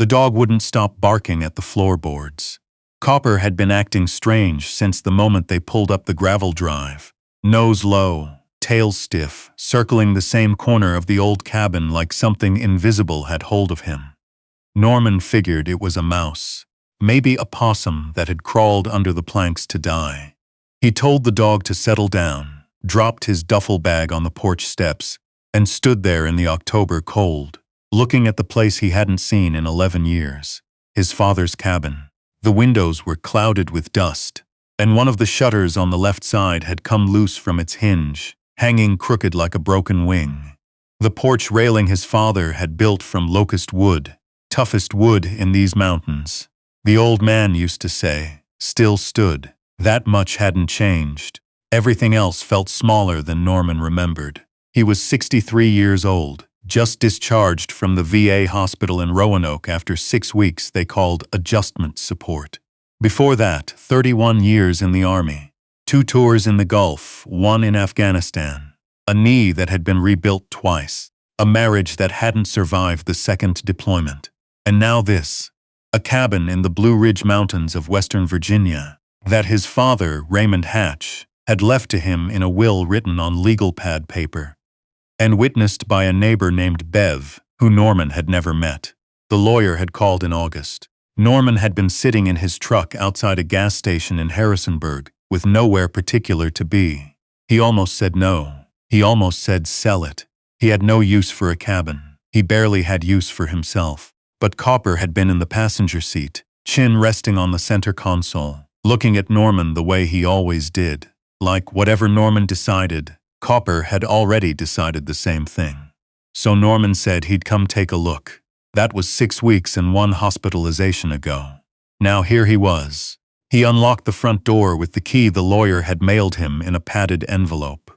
The dog wouldn't stop barking at the floorboards. Copper had been acting strange since the moment they pulled up the gravel drive. Nose low, tail stiff, circling the same corner of the old cabin like something invisible had hold of him. Norman figured it was a mouse, maybe a possum that had crawled under the planks to die. He told the dog to settle down, dropped his duffel bag on the porch steps, and stood there in the October cold, looking at the place he hadn't seen in 11 years, his father's cabin. The windows were clouded with dust, and one of the shutters on the left side had come loose from its hinge, hanging crooked like a broken wing. The porch railing his father had built from locust wood, toughest wood in these mountains, the old man used to say, still stood. That much hadn't changed. Everything else felt smaller than Norman remembered. He was 63 years old, just discharged from the VA hospital in Roanoke after 6 weeks they called adjustment support. Before that, 31 years in the Army, 2 tours in the Gulf, 1 in Afghanistan, a knee that had been rebuilt twice, a marriage that hadn't survived the second deployment, and now this, a cabin in the Blue Ridge Mountains of Western Virginia, that his father, Raymond Hatch, had left to him in a will written on legal pad paper, and witnessed by a neighbor named Bev, who Norman had never met. The lawyer had called in August. Norman had been sitting in his truck outside a gas station in Harrisonburg, with nowhere particular to be. He almost said no. He almost said sell it. He had no use for a cabin. He barely had use for himself. But Copper had been in the passenger seat, chin resting on the center console, looking at Norman the way he always did. Like whatever Norman decided, Copper had already decided the same thing. So Norman said he'd come take a look. That was 6 weeks and 1 hospitalization ago. Now here he was. He unlocked the front door with the key the lawyer had mailed him in a padded envelope.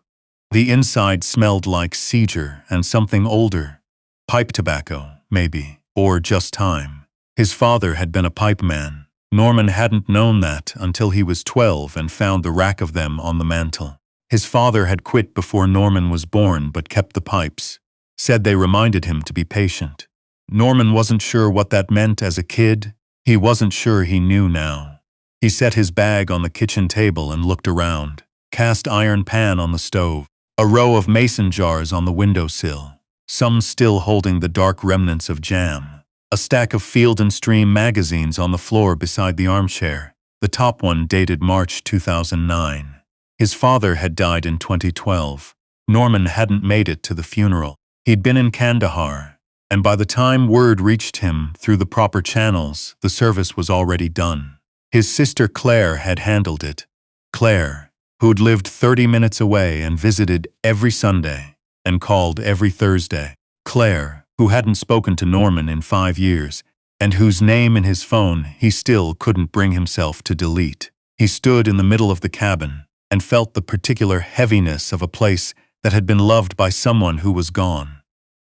The inside smelled like cedar and something older. Pipe tobacco, maybe, or just time. His father had been a pipe man. Norman hadn't known that until he was 12 and found the rack of them on the mantel. His father had quit before Norman was born but kept the pipes. Said they reminded him to be patient. Norman wasn't sure what that meant as a kid. He wasn't sure he knew now. He set his bag on the kitchen table and looked around. Cast iron pan on the stove. A row of mason jars on the windowsill. Some still holding the dark remnants of jam. A stack of Field and Stream magazines on the floor beside the armchair. The top one dated March 2009. His father had died in 2012. Norman hadn't made it to the funeral. He'd been in Kandahar, and by the time word reached him through the proper channels, the service was already done. His sister Claire had handled it. Claire, who'd lived 30 minutes away and visited every Sunday and called every Thursday. Claire, who hadn't spoken to Norman in 5 years, and whose name in his phone he still couldn't bring himself to delete. He stood in the middle of the cabin and felt the particular heaviness of a place that had been loved by someone who was gone.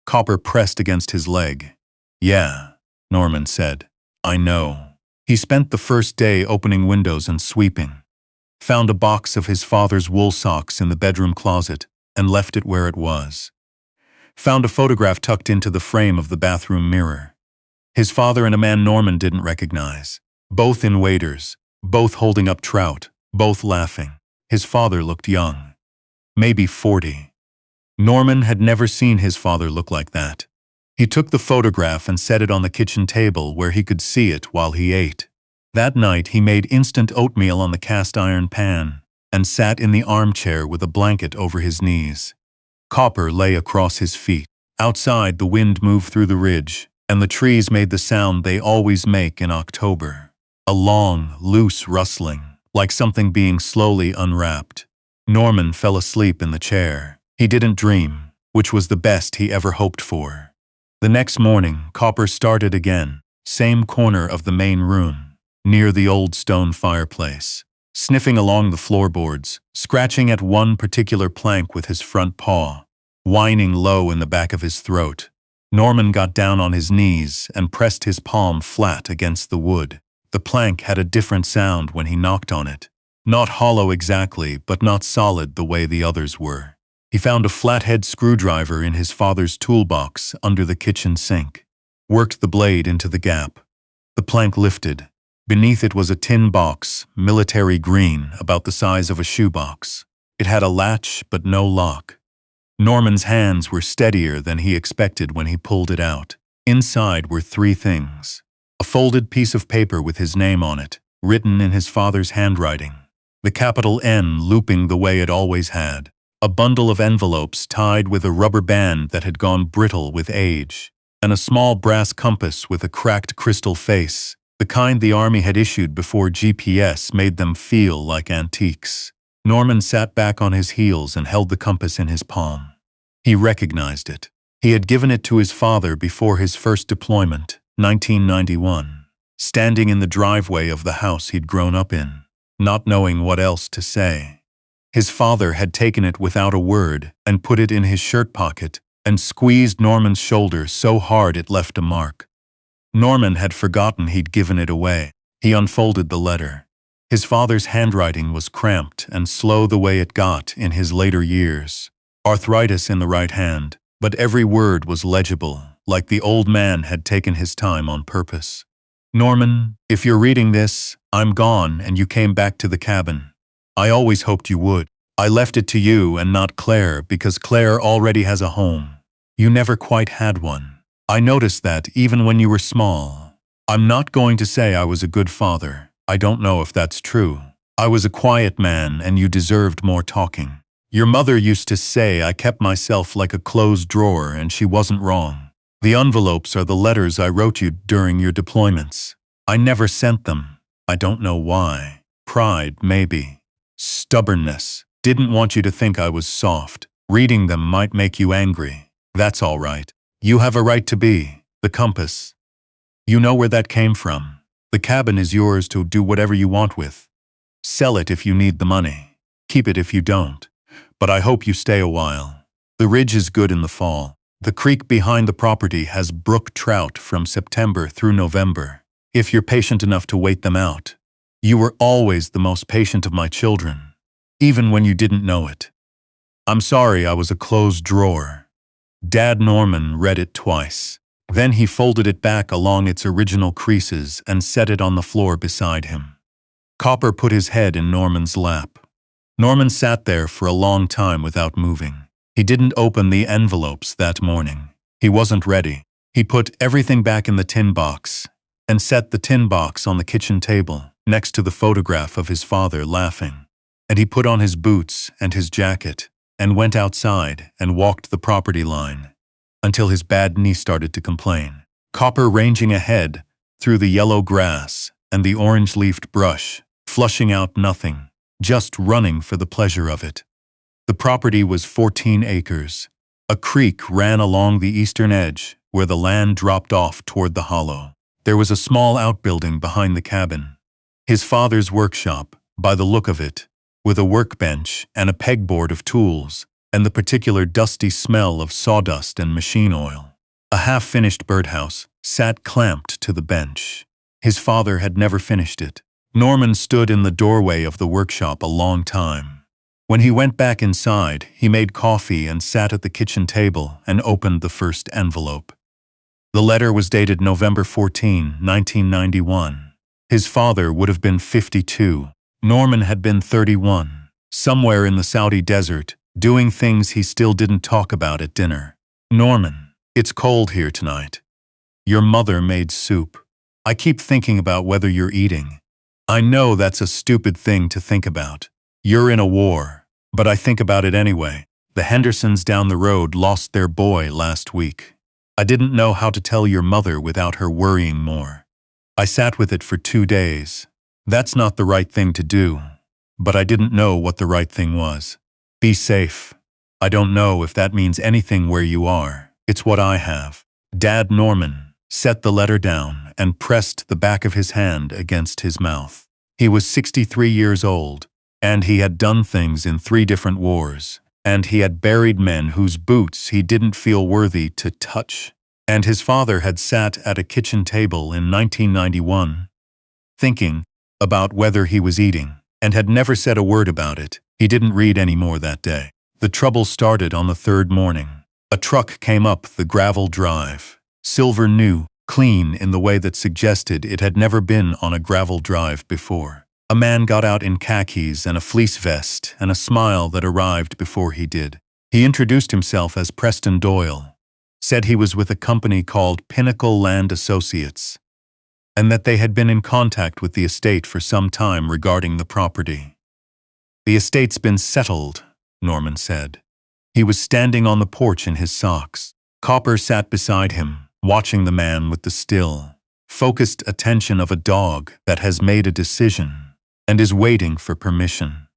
Copper pressed against his leg. "Yeah," Norman said. "I know." He spent the first day opening windows and sweeping. Found a box of his father's wool socks in the bedroom closet and left it where it was. Found a photograph tucked into the frame of the bathroom mirror. His father and a man Norman didn't recognize. Both in waders, both holding up trout, both laughing. His father looked young. Maybe 40. Norman had never seen his father look like that. He took the photograph and set it on the kitchen table where he could see it while he ate. That night he made instant oatmeal on the cast iron pan and sat in the armchair with a blanket over his knees. Copper lay across his feet. Outside, the wind moved through the ridge, and the trees made the sound they always make in October. A long, loose rustling, like something being slowly unwrapped. Norman fell asleep in the chair. He didn't dream, which was the best he ever hoped for. The next morning, Copper started again, same corner of the main room, near the old stone fireplace, sniffing along the floorboards, scratching at one particular plank with his front paw, whining low in the back of his throat. Norman got down on his knees and pressed his palm flat against the wood. The plank had a different sound when he knocked on it. Not hollow exactly, but not solid the way the others were. He found a flathead screwdriver in his father's toolbox under the kitchen sink. worked the blade into the gap. The plank lifted. Beneath it was a tin box, military green, about the size of a shoebox. It had a latch but no lock. Norman's hands were steadier than he expected when he pulled it out. Inside were three things. A folded piece of paper with his name on it, written in his father's handwriting. The capital N looping the way it always had. A bundle of envelopes tied with a rubber band that had gone brittle with age. And a small brass compass with a cracked crystal face, the kind the army had issued before GPS made them feel like antiques. Norman sat back on his heels and held the compass in his palm. He recognized it. He had given it to his father before his first deployment, 1991, standing in the driveway of the house he'd grown up in, not knowing what else to say. His father had taken it without a word and put it in his shirt pocket and squeezed Norman's shoulder so hard it left a mark. Norman had forgotten he'd given it away. He unfolded the letter. His father's handwriting was cramped and slow the way it got in his later years. Arthritis in the right hand, but every word was legible, like the old man had taken his time on purpose. Norman, if you're reading this, I'm gone and you came back to the cabin. I always hoped you would. I left it to you and not Claire because Claire already has a home. You never quite had one. I noticed that even when you were small. I'm not going to say I was a good father. I don't know if that's true. I was a quiet man and you deserved more talking. Your mother used to say I kept myself like a closed drawer and she wasn't wrong. The envelopes are the letters I wrote you during your deployments. I never sent them. I don't know why. Pride, maybe. Stubbornness. Didn't want you to think I was soft. Reading them might make you angry. That's all right. You have a right to be. The compass. You know where that came from. The cabin is yours to do whatever you want with. Sell it if you need the money. Keep it if you don't. But I hope you stay a while. The ridge is good in the fall. The creek behind the property has brook trout from September through November, if you're patient enough to wait them out. You were always the most patient of my children, even when you didn't know it. I'm sorry I was a closed drawer. Dad Norman read it twice. Then he folded it back along its original creases and set it on the floor beside him. Copper put his head in Norman's lap. Norman sat there for a long time without moving. He didn't open the envelopes that morning. He wasn't ready. He put everything back in the tin box and set the tin box on the kitchen table next to the photograph of his father laughing. And he put on his boots and his jacket and went outside and walked the property line until his bad knee started to complain. Copper ranging ahead through the yellow grass and the orange-leafed brush, flushing out nothing, just running for the pleasure of it. The property was 14 acres. A creek ran along the eastern edge where the land dropped off toward the hollow. There was a small outbuilding behind the cabin. His father's workshop, by the look of it, with a workbench and a pegboard of tools, and the particular dusty smell of sawdust and machine oil. A half-finished birdhouse sat clamped to the bench. His father had never finished it. Norman stood in the doorway of the workshop a long time. When he went back inside, he made coffee and sat at the kitchen table and opened the first envelope. The letter was dated November 14, 1991. His father would have been 52. Norman had been 31, somewhere in the Saudi desert, doing things he still didn't talk about at dinner. Norman, it's cold here tonight. Your mother made soup. I keep thinking about whether you're eating. I know that's a stupid thing to think about. You're in a war, but I think about it anyway. The Hendersons down the road lost their boy last week. I didn't know how to tell your mother without her worrying more. I sat with it for 2 days. That's not the right thing to do, but I didn't know what the right thing was. Be safe. I don't know if that means anything where you are. It's what I have. Dad Norman set the letter down and pressed the back of his hand against his mouth. He was 63 years old, and he had done things in 3 different wars, and he had buried men whose boots he didn't feel worthy to touch. And his father had sat at a kitchen table in 1991, thinking about whether he was eating, and had never said a word about it. He didn't read any more that day. The trouble started on the 3rd morning. A truck came up the gravel drive. Silver knew clean in the way that suggested it had never been on a gravel drive before. A man got out in khakis and a fleece vest and a smile that arrived before he did. He introduced himself as Preston Doyle, said he was with a company called Pinnacle Land Associates, and that they had been in contact with the estate for some time regarding the property. "The estate's been settled," Norman said. He was standing on the porch in his socks. Copper sat beside him, watching the man with the still, focused attention of a dog that has made a decision and is waiting for permission.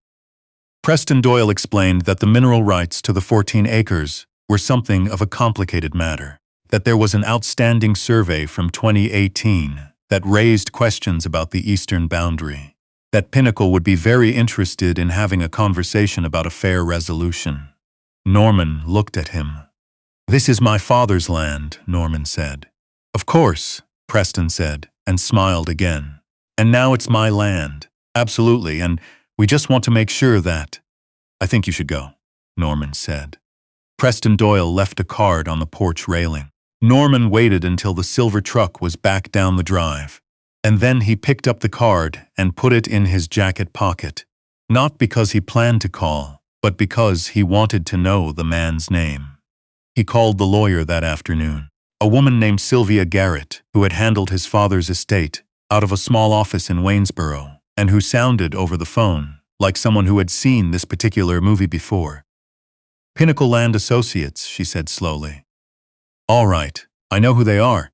Preston Doyle explained that the mineral rights to the 14 acres were something of a complicated matter, that there was an outstanding survey from 2018 that raised questions about the eastern boundary, that Pinnacle would be very interested in having a conversation about a fair resolution. Norman looked at him. "This is my father's land," Norman said. "Of course," Preston said, and smiled again. "And now it's my land. Absolutely, and we just want to make sure that—" "I think you should go," Norman said. Preston Doyle left a card on the porch railing. Norman waited until the silver truck was back down the drive, and then he picked up the card and put it in his jacket pocket. Not because he planned to call, but because he wanted to know the man's name. He called the lawyer that afternoon, a woman named Sylvia Garrett, who had handled his father's estate out of a small office in Waynesboro, and who sounded over the phone like someone who had seen this particular movie before. "Pinnacle Land Associates," she said slowly. "All right, I know who they are."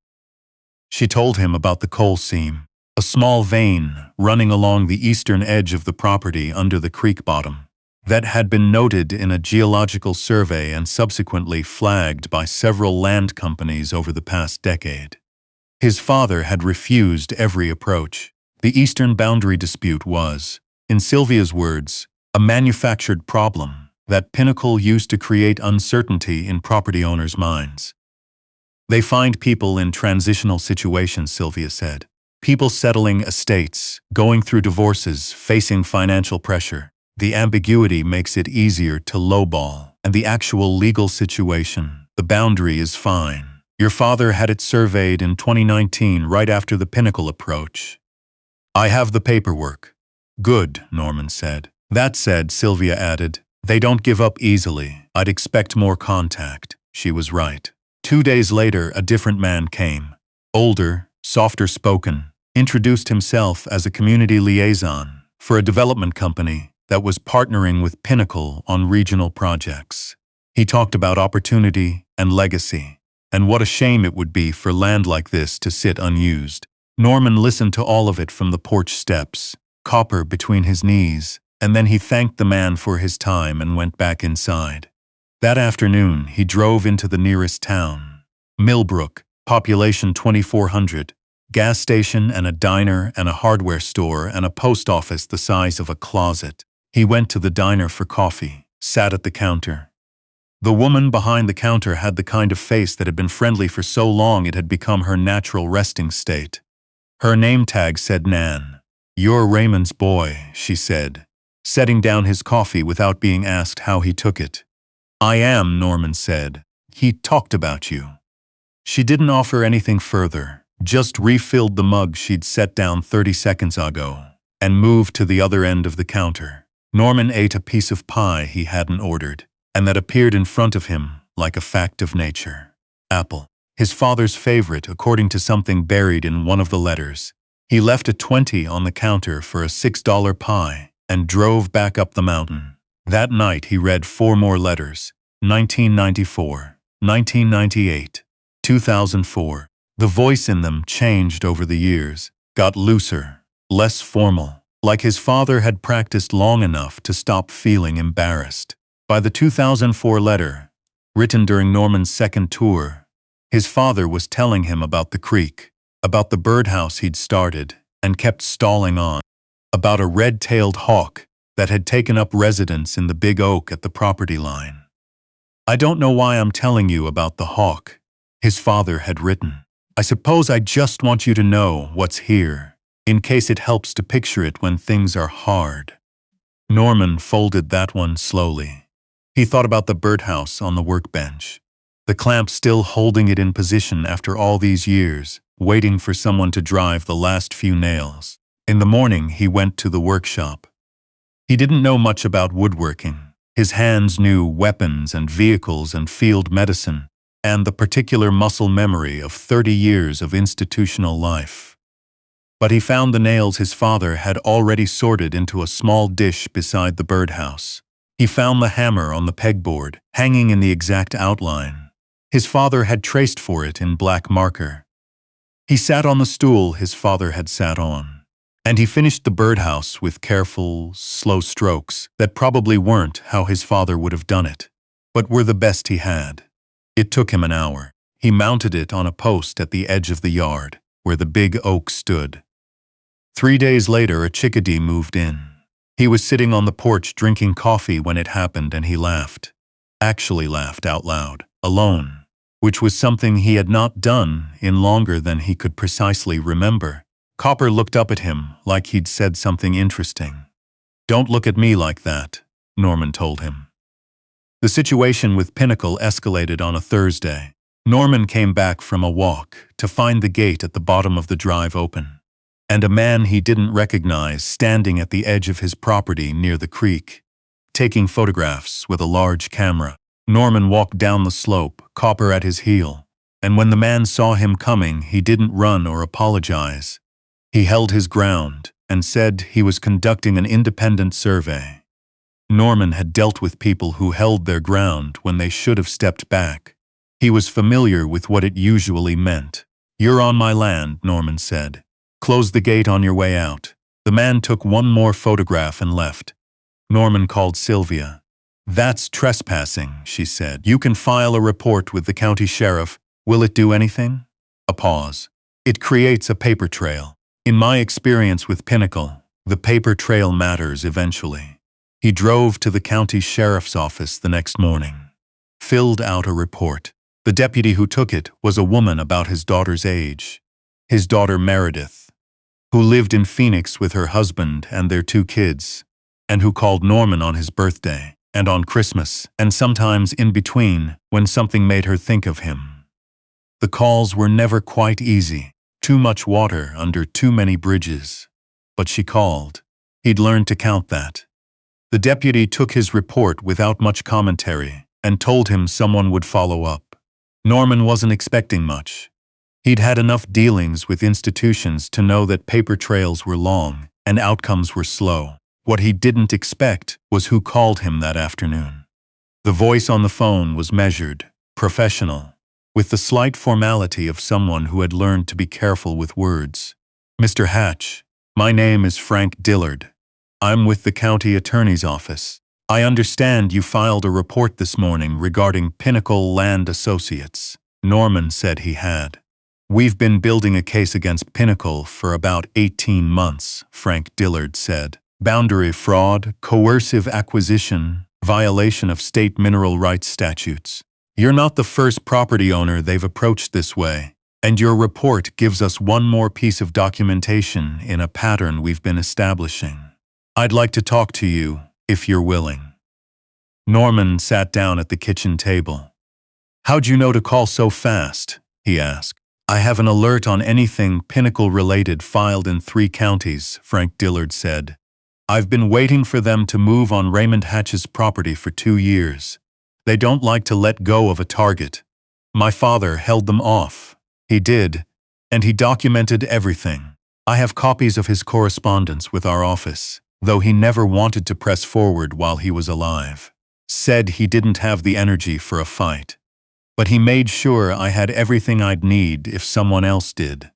She told him about the coal seam, a small vein running along the eastern edge of the property under the creek bottom, that had been noted in a geological survey and subsequently flagged by several land companies over the past decade. His father had refused every approach. The eastern boundary dispute was, in Sylvia's words, a manufactured problem that Pinnacle used to create uncertainty in property owners' minds. "They find people in transitional situations," Sylvia said. "People settling estates, going through divorces, facing financial pressure. The ambiguity makes it easier to lowball, and the actual legal situation, the boundary is fine. Your father had it surveyed in 2019 right after the Pinnacle approach." "I have the paperwork." "Good," Norman said. "That said," Sylvia added, "they don't give up easily. I'd expect more contact." She was right. 2 days later, a different man came. Older, softer spoken, introduced himself as a community liaison for a development company that was partnering with Pinnacle on regional projects. He talked about opportunity and legacy, and what a shame it would be for land like this to sit unused. Norman listened to all of it from the porch steps, Copper between his knees, and then he thanked the man for his time and went back inside. That afternoon, he drove into the nearest town, Millbrook, population 2,400, gas station and a diner and a hardware store and a post office the size of a closet. He went to the diner for coffee, sat at the counter. The woman behind the counter had the kind of face that had been friendly for so long it had become her natural resting state. Her name tag said Nan. "You're Raymond's boy," she said, setting down his coffee without being asked how he took it. "I am," Norman said. "He talked about you." She didn't offer anything further, just refilled the mug she'd set down 30 seconds ago, and moved to the other end of the counter. Norman ate a piece of pie he hadn't ordered, and that appeared in front of him like a fact of nature. Apple, his father's favorite according to something buried in one of the letters. He left a 20 on the counter for a $6 pie and drove back up the mountain. That night he read 4 more letters: 1994, 1998, 2004. The voice in them changed over the years, got looser, less formal, like his father had practiced long enough to stop feeling embarrassed. By the 2004 letter, written during Norman's second tour, his father was telling him about the creek, about the birdhouse he'd started and kept stalling on, about a red-tailed hawk that had taken up residence in the big oak at the property line. "I don't know why I'm telling you about the hawk," his father had written. "I suppose I just want you to know what's here, in case it helps to picture it when things are hard." Norman folded that one slowly. He thought about the birdhouse on the workbench, the clamp still holding it in position after all these years, waiting for someone to drive the last few nails. In the morning, he went to the workshop. He didn't know much about woodworking. His hands knew weapons and vehicles and field medicine, and the particular muscle memory of 30 years of institutional life. But he found the nails his father had already sorted into a small dish beside the birdhouse. He found the hammer on the pegboard, hanging in the exact outline. His father had traced for it in black marker. He sat on the stool his father had sat on, and he finished the birdhouse with careful, slow strokes that probably weren't how his father would have done it, but were the best he had. It took him an hour. He mounted it on a post at the edge of the yard, where the big oak stood. 3 days later, a chickadee moved in. He was sitting on the porch drinking coffee when it happened, and he laughed. Actually laughed out loud, alone, which was something he had not done in longer than he could precisely remember. Copper looked up at him like he'd said something interesting. "Don't look at me like that," Norman told him. The situation with Pinnacle escalated on a Thursday. Norman came back from a walk to find the gate at the bottom of the drive open, and a man he didn't recognize standing at the edge of his property near the creek, taking photographs with a large camera. Norman walked down the slope, Copper at his heel, and when the man saw him coming, he didn't run or apologize. He held his ground and said he was conducting an independent survey. Norman had dealt with people who held their ground when they should have stepped back. He was familiar with what it usually meant. "You're on my land," Norman said. "Close the gate on your way out." The man took one more photograph and left. Norman called Sylvia. "That's trespassing," she said. "You can file a report with the county sheriff. Will it do anything?" A pause. "It creates a paper trail. In my experience with Pinnacle, the paper trail matters eventually." He drove to the county sheriff's office the next morning, filled out a report. The deputy who took it was a woman about his daughter's age. His daughter Meredith, who lived in Phoenix with her husband and their 2 kids, and who called Norman on his birthday, and on Christmas, and sometimes in between, when something made her think of him. The calls were never quite easy. Too much water under too many bridges. But she called. He'd learned to count that. The deputy took his report without much commentary and told him someone would follow up. Norman wasn't expecting much. He'd had enough dealings with institutions to know that paper trails were long and outcomes were slow. What he didn't expect was who called him that afternoon. The voice on the phone was measured, professional, with the slight formality of someone who had learned to be careful with words. "Mr. Hatch, my name is Frank Dillard. I'm with the county attorney's office. I understand you filed a report this morning regarding Pinnacle Land Associates." Norman said he had. "We've been building a case against Pinnacle for about 18 months, Frank Dillard said. Boundary fraud, coercive acquisition, violation of state mineral rights statutes. You're not the first property owner they've approached this way, and your report gives us one more piece of documentation in a pattern we've been establishing. I'd like to talk to you, if you're willing." Norman sat down at the kitchen table. "How'd you know to call so fast?" he asked. "I have an alert on anything Pinnacle-related filed in 3 counties, Frank Dillard said. "I've been waiting for them to move on Raymond Hatch's property for 2 years. They don't like to let go of a target. My father held them off. He did, and he documented everything. I have copies of his correspondence with our office, though he never wanted to press forward while he was alive. Said he didn't have the energy for a fight. But he made sure I had everything I'd need if someone else did."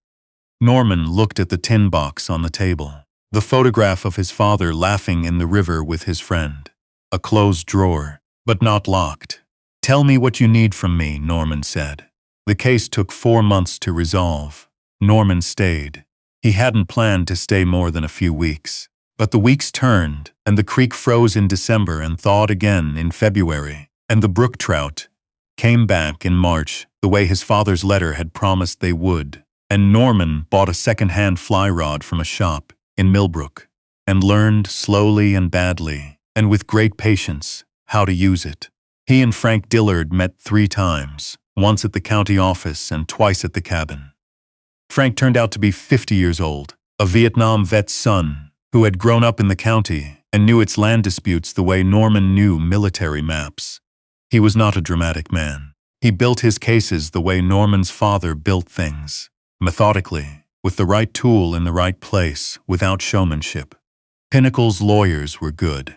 Norman looked at the tin box on the table. The photograph of his father laughing in the river with his friend. A closed drawer, but not locked. "Tell me what you need from me," Norman said. The case took 4 months to resolve. Norman stayed. He hadn't planned to stay more than a few weeks. But the weeks turned, and the creek froze in December and thawed again in February, and the brook trout came back in March the way his father's letter had promised they would, and Norman bought a second-hand fly rod from a shop in Millbrook and learned slowly and badly, and with great patience, how to use it. He and Frank Dillard met 3 times, once at the county office and twice at the cabin. Frank turned out to be 50 years old, a Vietnam vet's son, who had grown up in the county and knew its land disputes the way Norman knew military maps. He was not a dramatic man. He built his cases the way Norman's father built things, methodically, with the right tool in the right place, without showmanship. Pinnacle's lawyers were good.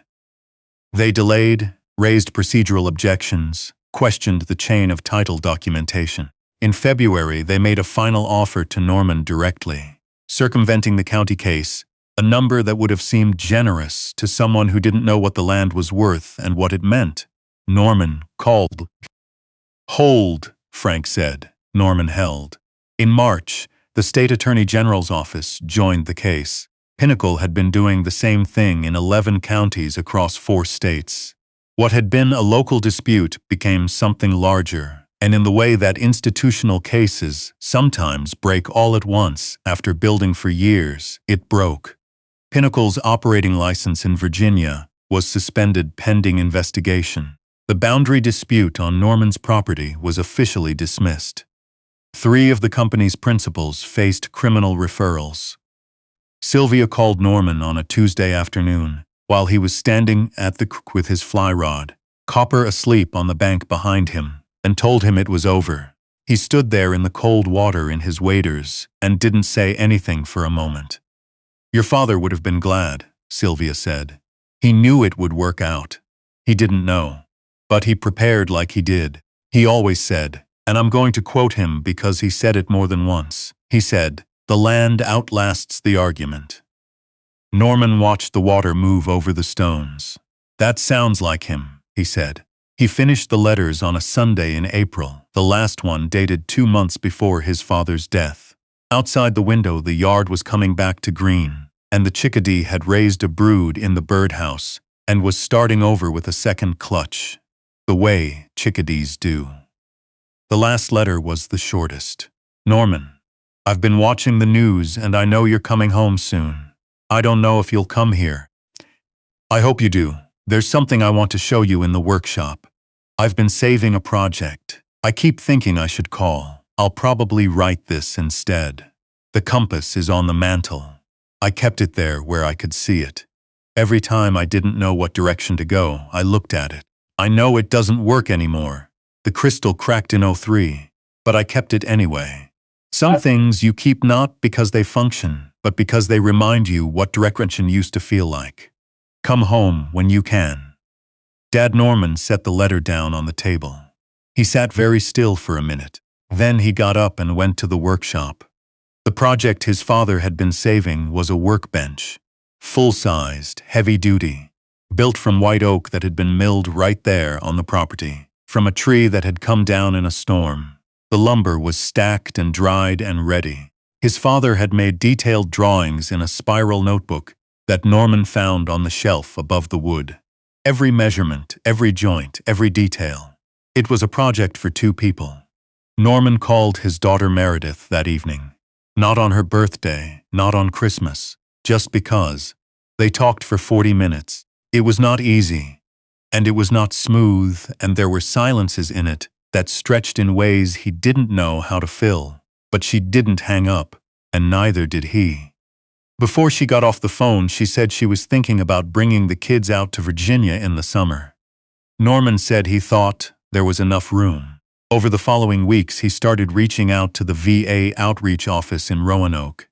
They delayed, raised procedural objections, questioned the chain of title documentation. In February, they made a final offer to Norman directly, circumventing the county case, a number that would have seemed generous to someone who didn't know what the land was worth and what it meant. Norman called. "Hold," Frank said. Norman held. In March, the state attorney general's office joined the case. Pinnacle had been doing the same thing in 11 counties across 4 states. What had been a local dispute became something larger, and in the way that institutional cases sometimes break all at once after building for years, it broke. Pinnacle's operating license in Virginia was suspended pending investigation. The boundary dispute on Norman's property was officially dismissed. 3 of the company's principals faced criminal referrals. Sylvia called Norman on a Tuesday afternoon while he was standing at the creek with his fly rod, Copper asleep on the bank behind him, and told him it was over. He stood there in the cold water in his waders and didn't say anything for a moment. "Your father would have been glad," Sylvia said. "He knew it would work out. He didn't know. But he prepared like he did. He always said, and I'm going to quote him because he said it more than once. He said, 'The land outlasts the argument.'" Norman watched the water move over the stones. "That sounds like him," he said. He finished the letters on a Sunday in April, the last one dated 2 months before his father's death. Outside the window, the yard was coming back to green, and the chickadee had raised a brood in the birdhouse and was starting over with a second clutch, the way chickadees do. The last letter was the shortest. "Norman, I've been watching the news and I know you're coming home soon. I don't know if you'll come here. I hope you do. There's something I want to show you in the workshop. I've been saving a project. I keep thinking I should call. I'll probably write this instead. The compass is on the mantel. I kept it there where I could see it. Every time I didn't know what direction to go, I looked at it. I know it doesn't work anymore. The crystal cracked in '03, but I kept it anyway. Some things you keep not because they function, but because they remind you what direction used to feel like. Come home when you can." Dad Norman set the letter down on the table. He sat very still for a minute. Then he got up and went to the workshop. The project his father had been saving was a workbench, full-sized, heavy-duty, built from white oak that had been milled right there on the property, from a tree that had come down in a storm. The lumber was stacked and dried and ready. His father had made detailed drawings in a spiral notebook that Norman found on the shelf above the wood. Every measurement, every joint, every detail. It was a project for 2 people. Norman called his daughter Meredith that evening. Not on her birthday, not on Christmas, just because. They talked for 40 minutes. It was not easy, and it was not smooth, and there were silences in it that stretched in ways he didn't know how to fill. But she didn't hang up, and neither did he. Before she got off the phone, she said she was thinking about bringing the kids out to Virginia in the summer. Norman said he thought there was enough room. Over the following weeks, he started reaching out to the VA outreach office in Roanoke.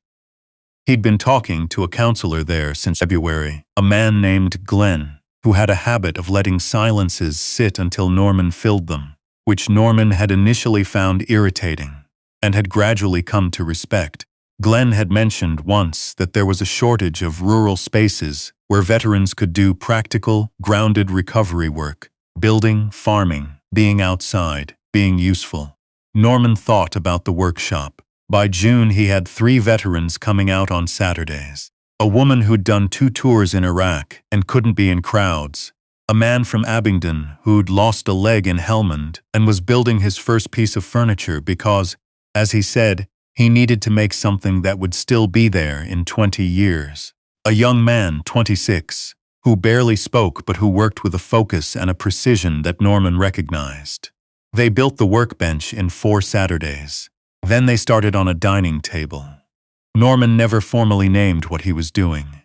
He'd been talking to a counselor there since February, a man named Glenn, who had a habit of letting silences sit until Norman filled them, which Norman had initially found irritating and had gradually come to respect. Glenn had mentioned once that there was a shortage of rural spaces where veterans could do practical, grounded recovery work, building, farming, being outside, being useful. Norman thought about the workshop. By June, he had 3 veterans coming out on Saturdays. A woman who'd done 2 tours in Iraq and couldn't be in crowds. A man from Abingdon who'd lost a leg in Helmand and was building his first piece of furniture because, as he said, he needed to make something that would still be there in 20 years. A young man, 26, who barely spoke but who worked with a focus and a precision that Norman recognized. They built the workbench in 4 Saturdays. Then they started on a dining table. Norman never formally named what he was doing.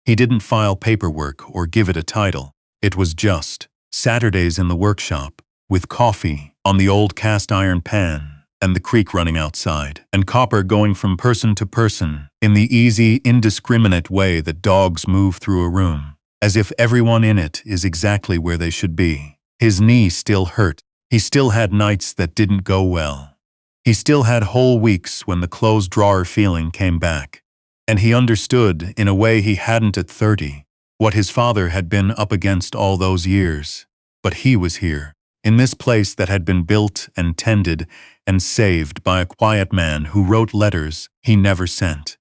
He didn't file paperwork or give it a title. It was just Saturdays in the workshop, with coffee on the old cast-iron pan, and the creek running outside, and Copper going from person to person in the easy, indiscriminate way that dogs move through a room, as if everyone in it is exactly where they should be. His knee still hurt. He still had nights that didn't go well. He still had whole weeks when the closed drawer feeling came back. And he understood, in a way he hadn't at 30, what his father had been up against all those years. But he was here, in this place that had been built and tended and saved by a quiet man who wrote letters he never sent,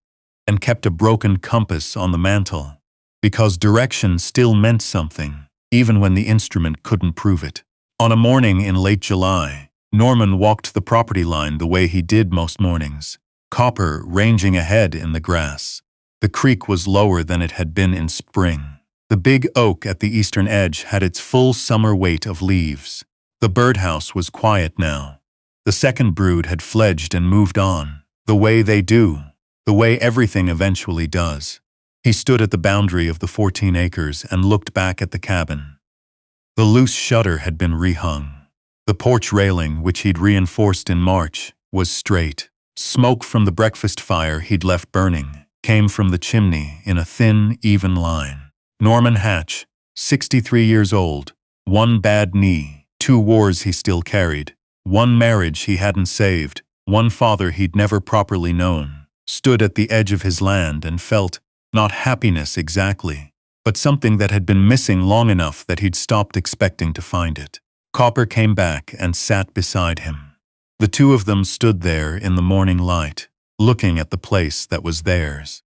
and kept a broken compass on the mantel, because direction still meant something, even when the instrument couldn't prove it. On a morning in late July, Norman walked the property line the way he did most mornings, Copper ranging ahead in the grass. The creek was lower than it had been in spring. The big oak at the eastern edge had its full summer weight of leaves. The birdhouse was quiet now. The second brood had fledged and moved on, the way they do, the way everything eventually does. He stood at the boundary of the 14 acres and looked back at the cabin. The loose shutter had been rehung. The porch railing, which he'd reinforced in March, was straight. Smoke from the breakfast fire he'd left burning came from the chimney in a thin, even line. Norman Hatch, 63 years old, one bad knee, 2 wars he still carried, 1 marriage he hadn't saved, 1 father he'd never properly known, stood at the edge of his land and felt, not happiness exactly, but something that had been missing long enough that he'd stopped expecting to find it. Copper came back and sat beside him. The two of them stood there in the morning light, looking at the place that was theirs.